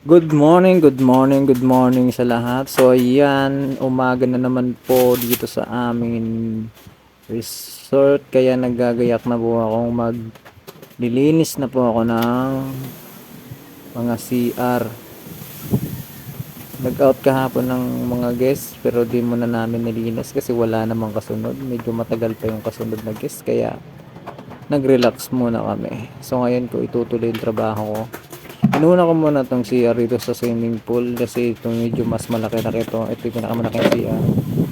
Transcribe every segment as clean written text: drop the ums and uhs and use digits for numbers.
Good morning, good morning, good morning sa lahat. So ayan, umaga na naman po dito sa aming resort. Kaya naggagayak na po akong maglilinis na po ako ng mga CR. Nag-out kahapon ng mga guests pero di muna namin nilinis kasi wala namang kasunod. Medyo matagal pa yung kasunod na guest kaya nag-relax muna kami. So ngayon ko itutuloy yung trabaho ko. Inuna ko muna tong CR dito sa swimming pool kasi ito medyo mas malaki-laki ito. Ito yung pinakamalaking CR.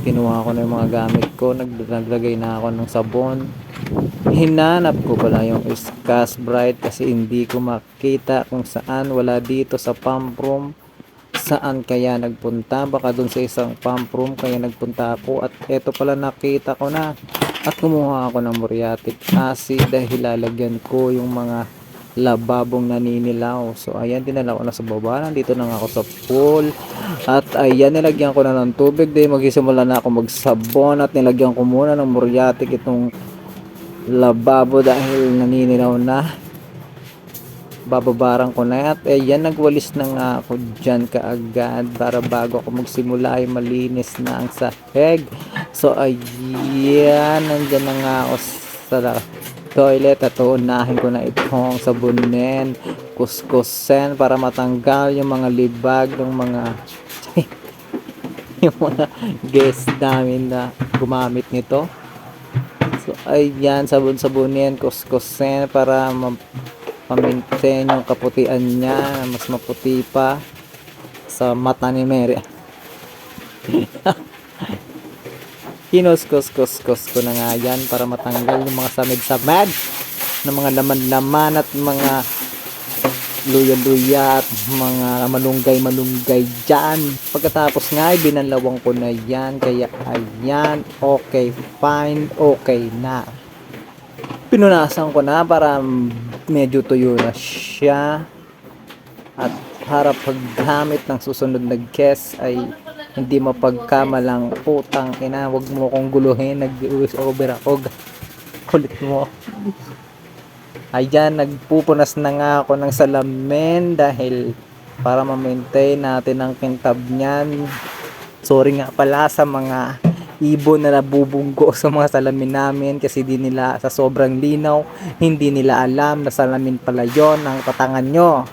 Kinuha ko na yung mga gamit ko. Naglagay na ako ng sabon. Hinanap ko pala yung Scotch Brite kasi hindi ko makita kung saan. Wala dito sa pump room. Saan kaya nagpunta? Baka dun sa isang pump room kaya nagpunta ako. At eto pala nakita ko na. At kumuha ako ng muriatic acid dahil lalagyan ko yung mga lababong naninilaw. So ayan, dinala ko na sa baba. Nandito na nga ako sa pool. At ayan, nilagyan ko na ng tubig. Dahil magsisimula na ako magsabon. At nilagyan ko muna ng muriatic itong lababo dahil naninilaw na. Bababarang ko na. At ayan, nagwalis na nga ako dyan kaagad. Para bago ako magsimula ay malinis na ang sahig. So ayan, nandyan na nga ako sa toilet at uunahin ko na itong sabunin, kuskusin para matanggal yung mga libag ng mga yung mga guest namin na gumamit nito. So ayan, sabon-sabunin, kuskusin para ma-maintain yung kaputian niya, mas maputi pa sa mata ni Mary. Kinuskus-kuskus ko na nga yan para matanggal yung mga samid-samad ng mga laman-laman at mga luya-luya at mga malunggay-malunggay dyan. Pagkatapos nga ay binalawang ko na yan. Kaya ayan, okay, fine, okay na. Pinunasan ko na para medyo tuyo na siya. At para paggamit ng susunod na guest ay hindi mapagkamalang putang ina, wag mo kong guluhin, nag-over ako, kulit mo. Ayan, nagpupunas na nga ako ng salamin dahil para ma-maintain natin ang kintab niyan. Sorry nga pala sa mga ibon na nabubunggo sa mga salamin namin kasi di nila sa sobrang linaw, hindi nila alam na salamin pala yon ang patangan nyo.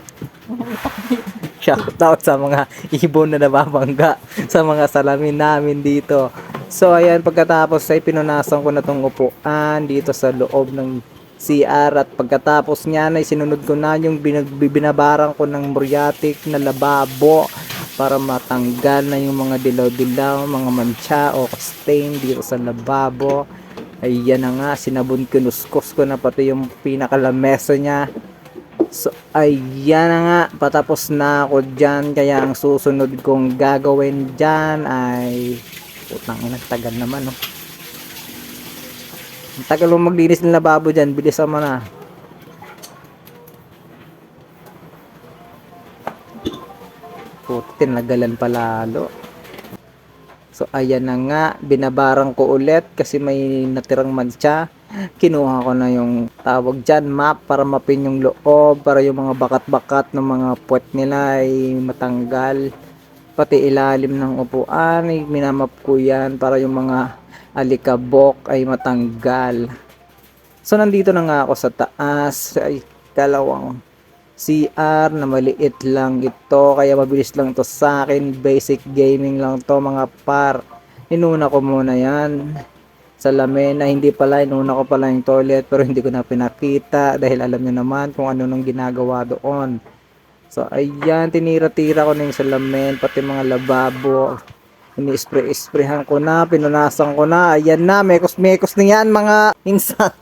Shoutout sa mga ibon na nababangga sa mga salamin namin dito. So ayan, pagkatapos ay pinunasan ko na tong upuan dito sa loob ng CR at pagkatapos niyan ay sinunod ko na yung binabarang ko ng muriatic na lababo para matanggal na yung mga dilaw-dilaw, mga mancha o stain dito sa lababo. Ayan na nga, sinabon kinuskos ko na pati yung pinakalamesa niya. So, ayan na nga, patapos na ako dyan. Kaya ang susunod kong gagawin dyan ay putang ina, tagal naman, no? Ang tagal mo maglinis ng lababo dyan, bilisan mo na. Putin, nagalan palalo. So, ayan na nga, binabarang ko ulit kasi may natirang mancha. Kinuha ko na yung tawag dyan, map, para mapin yung loob, para yung mga bakat-bakat ng mga puwet nila ay matanggal. Pati ilalim ng upuan ay minamap ko yan para yung mga alikabok ay matanggal. So nandito na nga ako sa taas, ay dalawang CR na maliit lang ito kaya mabilis lang ito sa akin, basic gaming lang to mga par. Inuna ko muna yan salamin na hindi pala, inuna ko pala yung toilet pero hindi ko na pinakita dahil alam nyo naman kung ano nung ginagawa doon. So ayan, tinira-tira ko na yung salamin pati mga lababo, ini-spray-sprayhan ko na, pinunasan ko na. Ayan na, mekos-mekos na yan mga insan.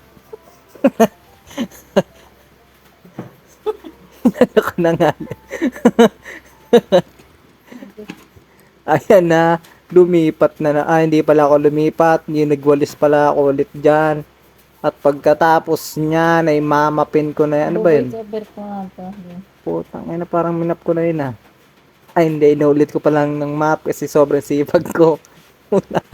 Ako na nga. Ayan na, lumipat na. Hindi pala ako lumipat, yung nagwalis pala ako ulit dyan. At pagkatapos niya, ay mamapin ko na yan. Ano ba yun? Putang ina, parang minap ko na yun ah. Ay hindi, inulit ko pa lang ng map kasi sobrang sipag ko.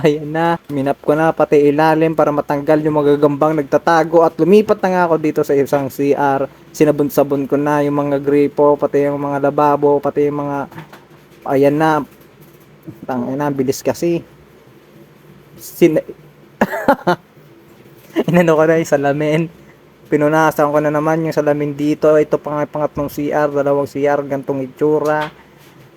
Ayan na, minap ko na pati ilalim para matanggal yung magagambang nagtatago at lumipat na nga ako dito sa isang CR. Sinabon-sabon ko na yung mga gripo, pati yung mga lababo, pati yung mga, ayan na, tangina na, bilis kasi. Inano ko na yung salamin. Pinunasan ko na naman yung salamin dito. Ito pa nga yung pangatlong CR, dalawang CR, gantong itsura.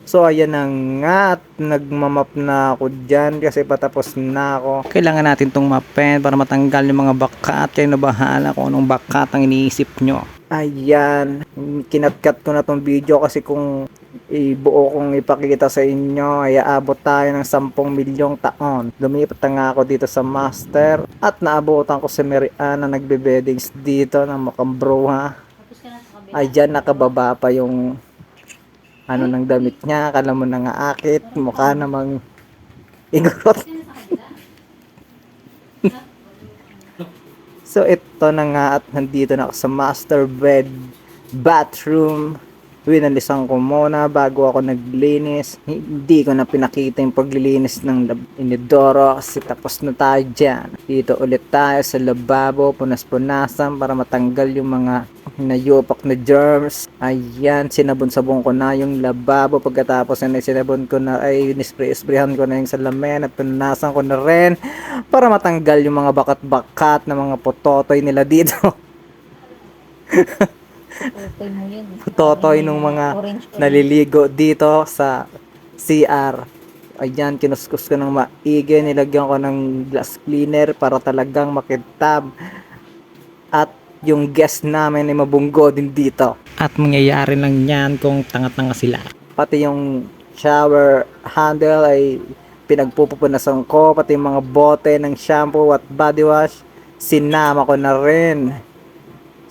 So ayan na nga at nagmamap na ako dyan kasi patapos na ako. Kailangan natin tong mapin para matanggal yung mga bakat. Kayo na bahala kung anong bakat ang iniisip nyo. Ayan, kinatkat ko na tong video kasi kung ibuo kong ipakita sa inyo ay aabot tayo ng 10 milyong taon. Lumipat na nga ako dito sa master at naabutan ko si Mary Ann na nagbe-beddings dito ng Makambruha. Ayan, nakababa pa yung ano ng damit niya, akala mo na nga akit, mukha namang igorot. So ito na nga at nandito na ako sa master bed bathroom. Winalisan ko muna bago ako naglinis. Hindi ko na pinakita yung paglilinis ng inidoro kasi tapos na tayo dyan. Dito ulit tayo sa lababo, punas-punasan para matanggal yung mga nayupak na germs. Ayan, sinabon-sabon ko na yung lababo. Pagkatapos na sinabon ko na ay nispray-sprayhan ko na yung salamin at punasan ko na rin para matanggal yung mga bakat-bakat na mga pototoy nila dito. Totoy mo yun. Totoy nung mga naliligo dito sa CR. Ayan, kinuskus ko ng maigi, nilagyan ko ng glass cleaner para talagang makitab. At yung guest namin ay mabunggo din dito. At mangyayari lang yan kung tanga-tanga sila. Pati yung shower handle ay pinagpupunasan ko, pati yung mga bote ng shampoo at body wash, sinama ko na rin.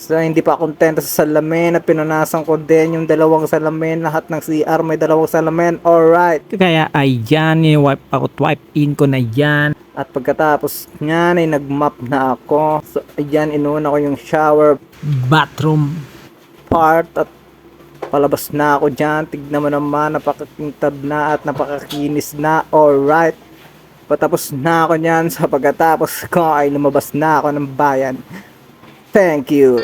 So hindi pa kontento sa salamin at pinunasan ko din yung dalawang salamin. Lahat ng CR may dalawang salamin. Alright. Kaya ayan, wipe out, wipe in ko na yan. At pagkatapos nyan ay nagmap na ako. So ayan, inuna ko yung shower bathroom part at palabas na ako dyan. Tignan mo naman, napakakintab na at napakakinis na. Alright. Patapos na ako nyan. Sa pagkatapos ko ay lumabas na ako ng bayan. Thank you.